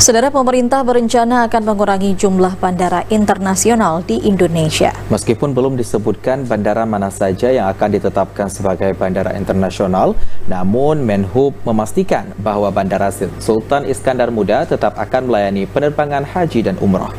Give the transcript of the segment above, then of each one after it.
Saudara, pemerintah berencana akan mengurangi jumlah bandara internasional di Indonesia. Meskipun belum disebutkan bandara mana saja yang akan ditetapkan sebagai bandara internasional, namun Menhub memastikan bahwa Bandara Sultan Iskandar Muda tetap akan melayani penerbangan haji dan umroh.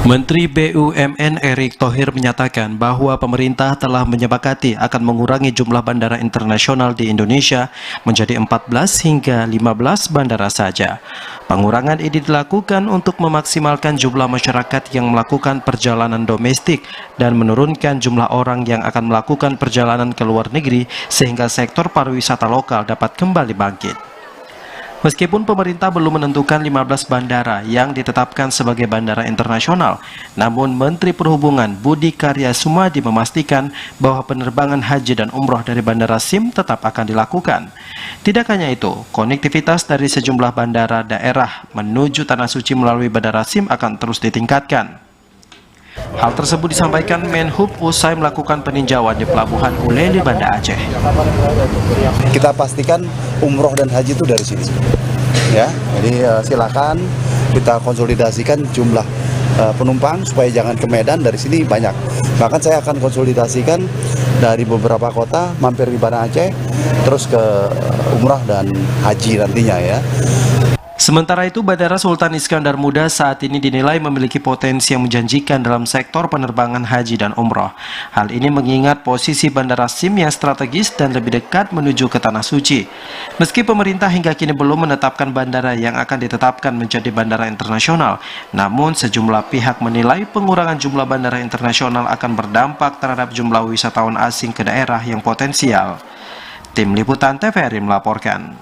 Menteri BUMN Erick Thohir menyatakan bahwa pemerintah telah menyepakati akan mengurangi jumlah bandara internasional di Indonesia menjadi 14 hingga 15 bandara saja. Pengurangan ini dilakukan untuk memaksimalkan jumlah masyarakat yang melakukan perjalanan domestik dan menurunkan jumlah orang yang akan melakukan perjalanan ke luar negeri sehingga sektor pariwisata lokal dapat kembali bangkit. Meskipun pemerintah belum menentukan 15 bandara yang ditetapkan sebagai bandara internasional, namun Menteri Perhubungan Budi Karya Sumadi memastikan bahwa penerbangan haji dan umroh dari Bandara SIM tetap akan dilakukan. Tidak hanya itu, konektivitas dari sejumlah bandara daerah menuju Tanah Suci melalui Bandara SIM akan terus ditingkatkan. Hal tersebut disampaikan Menhub usai melakukan peninjauan di Pelabuhan Uleli, Banda Aceh. Kita pastikan umroh dan haji itu dari sini, ya. Jadi silakan kita konsolidasikan jumlah penumpang supaya jangan ke Medan, dari sini banyak. Bahkan saya akan konsolidasikan dari beberapa kota mampir di Banda Aceh, terus ke umrah dan haji nantinya, ya. Sementara itu, Bandara Sultan Iskandar Muda saat ini dinilai memiliki potensi yang menjanjikan dalam sektor penerbangan haji dan umroh. Hal ini mengingat posisi Bandara SIM yang strategis dan lebih dekat menuju ke Tanah Suci. Meski pemerintah hingga kini belum menetapkan bandara yang akan ditetapkan menjadi bandara internasional, namun sejumlah pihak menilai pengurangan jumlah bandara internasional akan berdampak terhadap jumlah wisatawan asing ke daerah yang potensial. Tim Liputan TVRI melaporkan.